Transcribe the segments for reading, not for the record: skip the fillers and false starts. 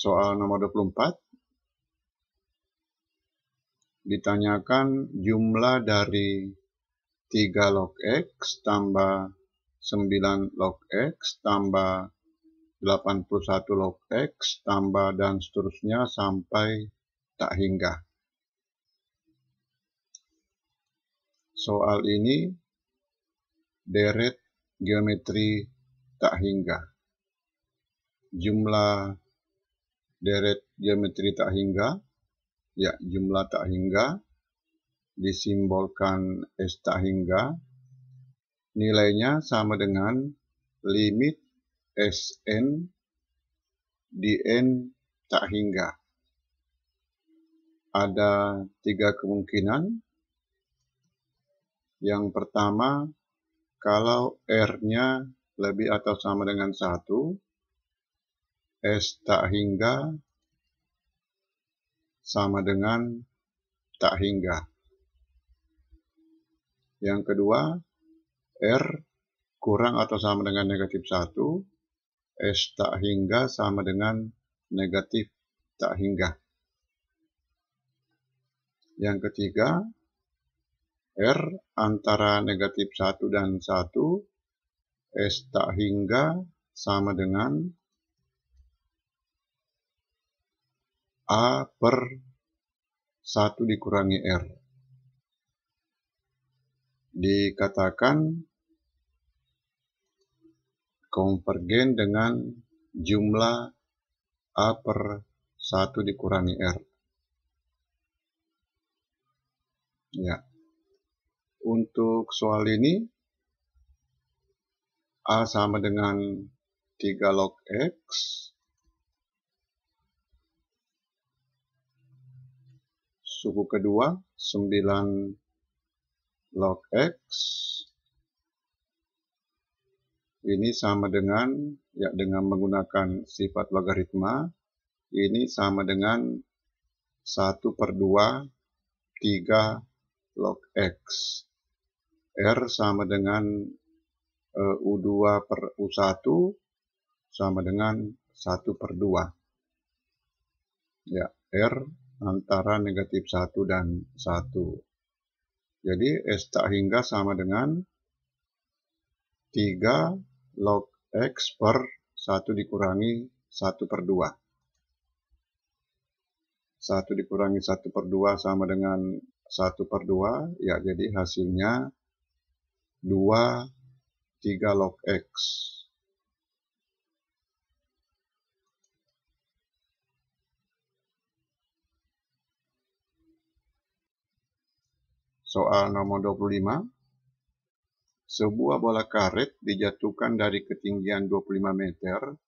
Soal nomor 24. Ditanyakan jumlah dari 3 log X tambah 9 log X tambah 81 log X tambah dan seterusnya sampai tak hingga. Soal ini deret geometri tak hingga. Jumlah deret geometri tak hingga, ya jumlah tak hingga, disimbolkan S tak hingga, nilainya sama dengan limit Sn di N tak hingga. Ada 3 kemungkinan. Yang pertama, kalau R-nya lebih atau sama dengan 1, S tak hingga sama dengan tak hingga. Yang kedua, R kurang atau sama dengan negatif 1, S tak hingga sama dengan negatif tak hingga. Yang ketiga, R antara negatif 1 dan 1, S tak hingga sama dengan A per 1 dikurangi R. Dikatakan konvergen dengan jumlah A per 1 dikurangi R. Ya. Untuk soal ini, A sama dengan 3 log X, suku kedua 9 log X, ini sama dengan, ya dengan menggunakan sifat logaritma, ini sama dengan 1/2 3 log X. R sama dengan U2 per U1 sama dengan 1/2. Ya, R antara negatif 1 dan 1. Jadi S tak hingga sama dengan 3 log X per 1 dikurangi 1/2. 1 dikurangi 1/2 sama dengan 1/2, ya jadi hasilnya 3 log X. Soal nomor 25. Sebuah bola karet dijatuhkan dari ketinggian 25 meter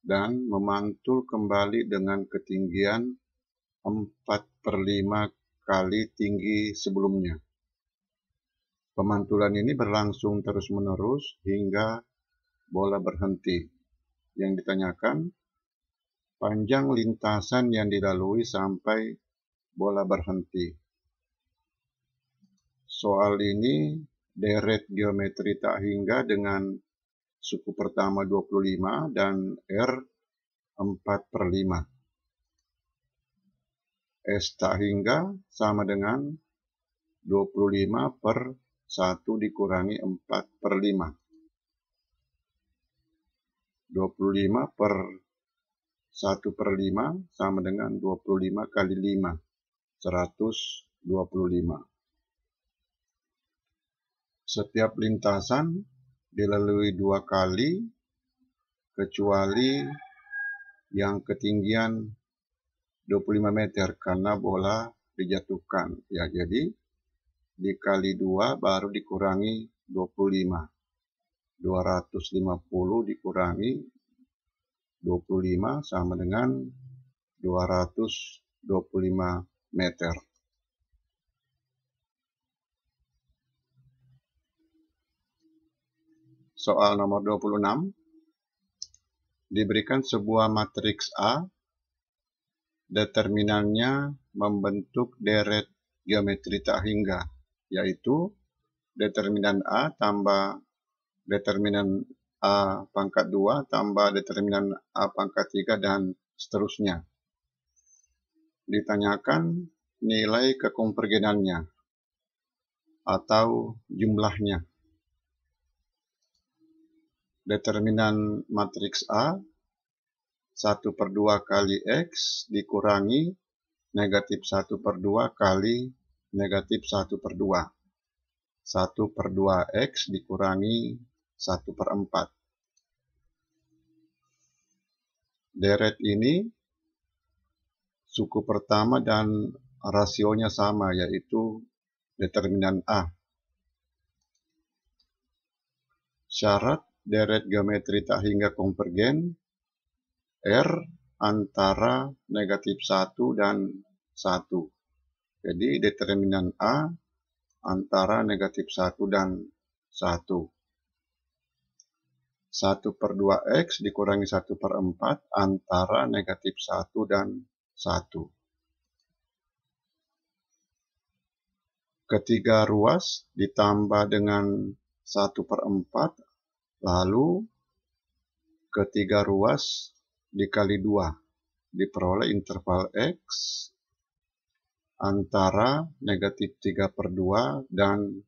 dan memantul kembali dengan ketinggian 4/5 kali tinggi sebelumnya. Pemantulan ini berlangsung terus-menerus hingga bola berhenti. Yang ditanyakan, panjang lintasan yang dilalui sampai bola berhenti. Soal ini deret geometri tak hingga dengan suku pertama 25 dan R 4/5. S tak hingga sama dengan 25 per 1 dikurangi 4/5. 25 per 1/5 sama dengan 25 kali 5, 125. Setiap lintasan dilalui 2 kali, kecuali yang ketinggian 25 meter karena bola dijatuhkan. Ya, jadi dikali 2 baru dikurangi 25. 250 dikurangi 25 sama dengan 225 meter. Soal nomor 26. Diberikan sebuah matriks A, determinannya membentuk deret geometri tak hingga, yaitu determinan A tambah determinan A pangkat 2 tambah determinan A pangkat 3 dan seterusnya. Ditanyakan nilai kekonvergenannya atau jumlahnya. Determinan matriks A 1/2 kali X dikurangi negatif 1/2 kali negatif 1/2. 1/2 X dikurangi 1/4. Deret ini suku pertama dan rasionya sama, yaitu determinan A. Syarat deret geometri tak hingga konvergen R antara negatif 1 dan 1. Jadi determinan A antara negatif 1 dan 1. 1/2 X dikurangi 1/4 antara negatif 1 dan 1. Ketiga ruas ditambah dengan 1/4, lalu ketiga ruas dikali 2, diperoleh interval X antara negatif 3/2 dan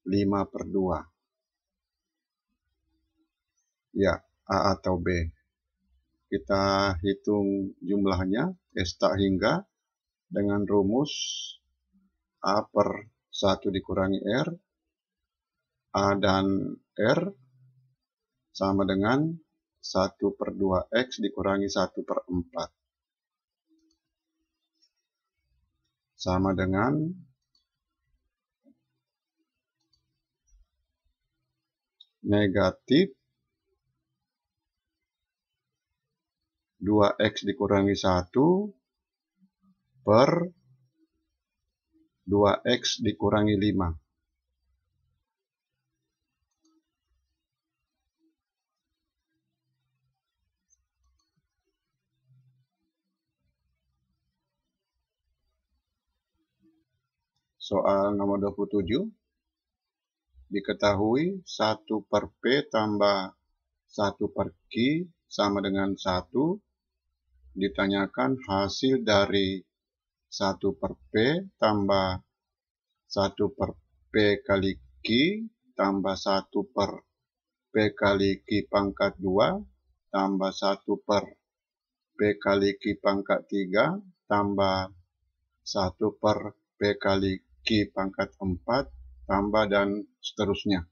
5/2. Ya, A atau B. Kita hitung jumlahnya, S tak hingga, dengan rumus A/1 dikurangi R. A dan R sama dengan 1/2 X dikurangi 1/4. Sama dengan negatif 2X dikurangi 1 per 2X dikurangi 5. Soal nomor 27. Diketahui 1/P tambah 1/Q sama dengan 1. Ditanyakan hasil dari 1/P tambah 1/P kali Q tambah 1/P kali Q pangkat 2 tambah 1/P kali Q pangkat 3 tambah 1/P kali Q pangkat 4 tambah dan seterusnya.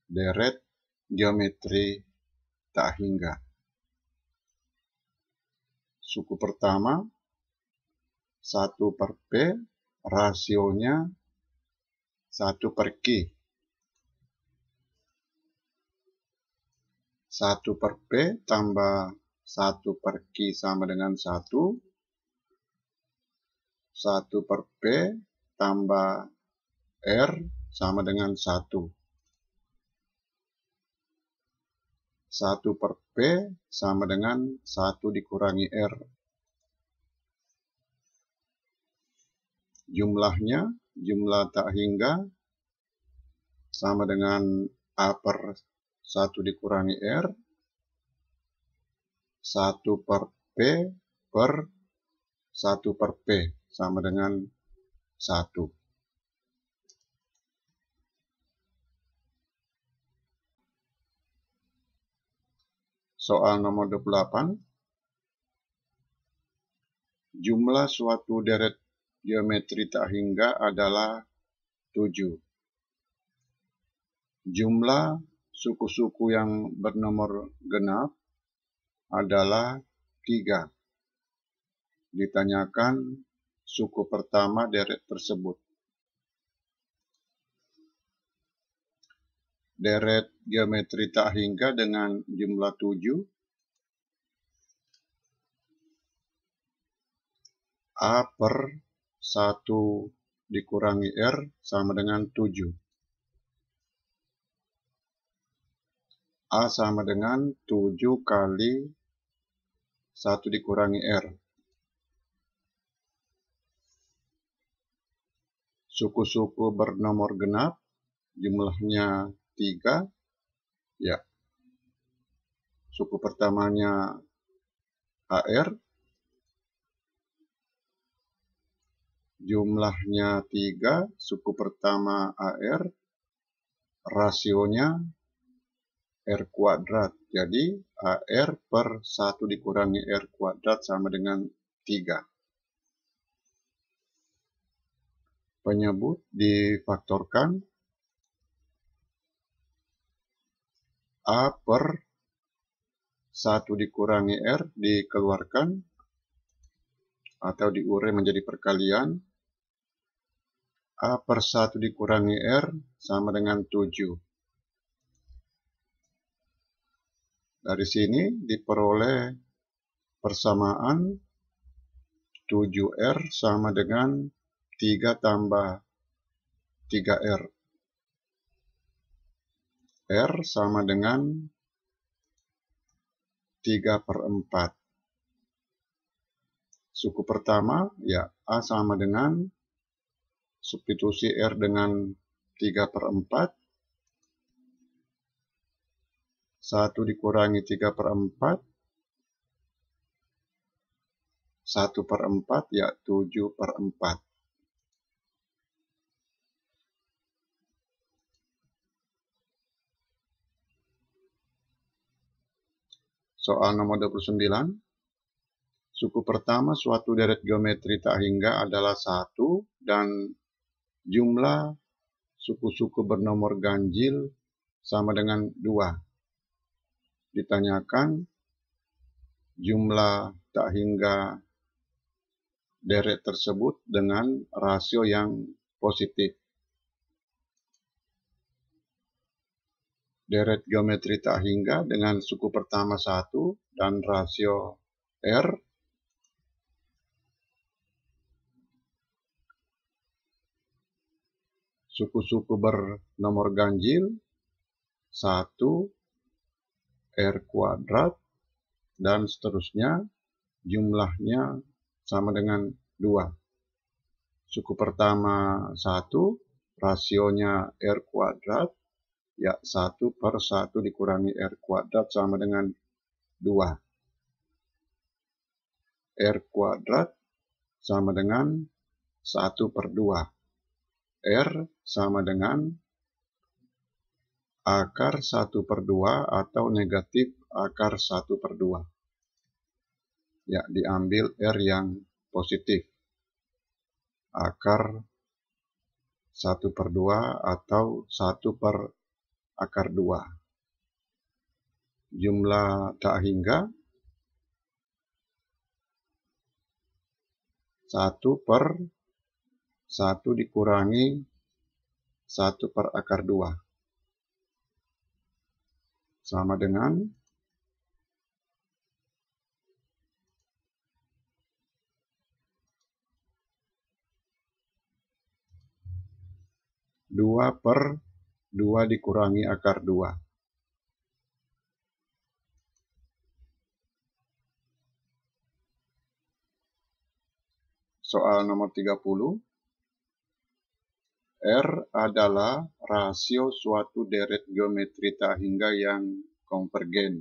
Deret geometri tak hingga. Suku pertama 1/P, rasionya 1/Q. 1/P tambah 1/Q sama dengan 1. 1/P tambah R sama dengan 1. 1/P sama dengan 1 dikurangi R. Jumlahnya, jumlah tak hingga, sama dengan A/1 dikurangi R. 1/P per 1/P sama dengan 1. Soal nomor 28. Jumlah suatu deret geometri tak hingga adalah 7. Jumlah suku-suku yang bernomor genap adalah 3. Ditanyakan suku pertama deret tersebut. Deret geometri tak hingga dengan jumlah 7. A/1 dikurangi R sama dengan 7. A sama dengan 7 kali 1 dikurangi R. Suku-suku bernomor genap, jumlahnya 3. Ya. Suku pertamanya AR jumlahnya 3, suku pertama AR, rasionya R kuadrat. Jadi AR per 1 dikurangi R kuadrat sama dengan 3. Penyebut difaktorkan. A per 1 dikurangi R dikeluarkan atau diurai menjadi perkalian. A per 1 dikurangi R sama dengan 7. Dari sini diperoleh persamaan 7R sama dengan 3 tambah 3R. R sama dengan 3/4. Suku pertama, ya A sama dengan, substitusi R dengan 3/4. 1 dikurangi 3/4. 1/4 ya 7/4. Soal nomor 29. Suku pertama suatu deret geometri tak hingga adalah 1 dan jumlah suku-suku bernomor ganjil sama dengan 2. Ditanyakan jumlah tak hingga deret tersebut dengan rasio yang positif. Deret geometri tak hingga dengan suku pertama 1 dan rasio R. Suku-suku bernomor ganjil 1, R kuadrat, dan seterusnya jumlahnya sama dengan 2. Suku pertama 1, rasionya R kuadrat, ya 1 per 1 dikurangi R kuadrat sama dengan 2. R kuadrat sama dengan 1 per 2. R sama dengan akar 1 per 2 atau negatif akar 1 per 2. Ya, diambil R yang positif. Akar 1 per 2 atau 1 per akar 2. Jumlah tak hingga 1 per 1 dikurangi 1 per akar 2. Sama dengan 2 per 2 dikurangi akar 2. Soal nomor 30. R adalah rasio suatu deret geometri tak hingga yang konvergen.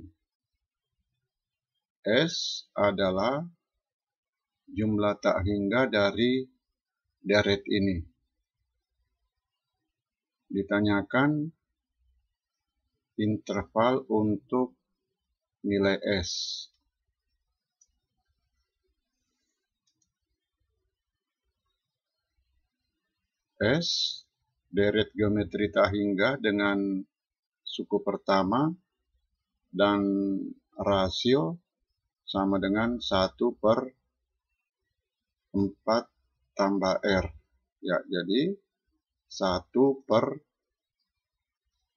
S adalah jumlah tak hingga dari deret ini. Ditanyakan interval untuk nilai S. S, deret geometri tak hingga dengan suku pertama dan rasio sama dengan 1 per 4 tambah R. Ya, jadi 1 per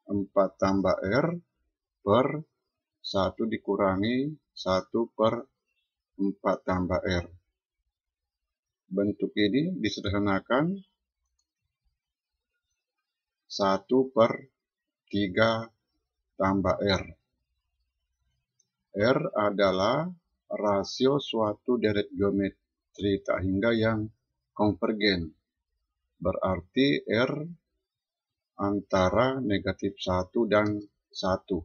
4 tambah R per 1 dikurangi 1 per 4 tambah R. Bentuk ini disederhanakan 1 per 3 tambah R. R adalah rasio suatu deret geometri tak hingga yang konvergen. Berarti R antara negatif 1 dan 1.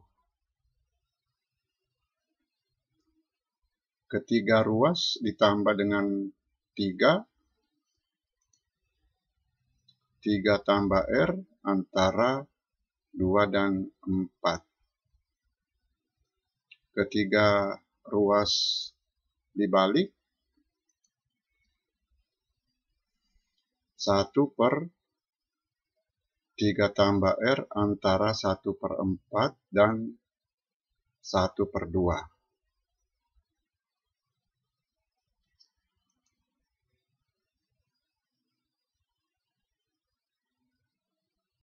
ketiga ruas ditambah dengan 3, 3 tambah R antara 2 dan 4. Ketiga ruas dibalik, 1 per 3 tambah R antara 1/4 dan 1/2.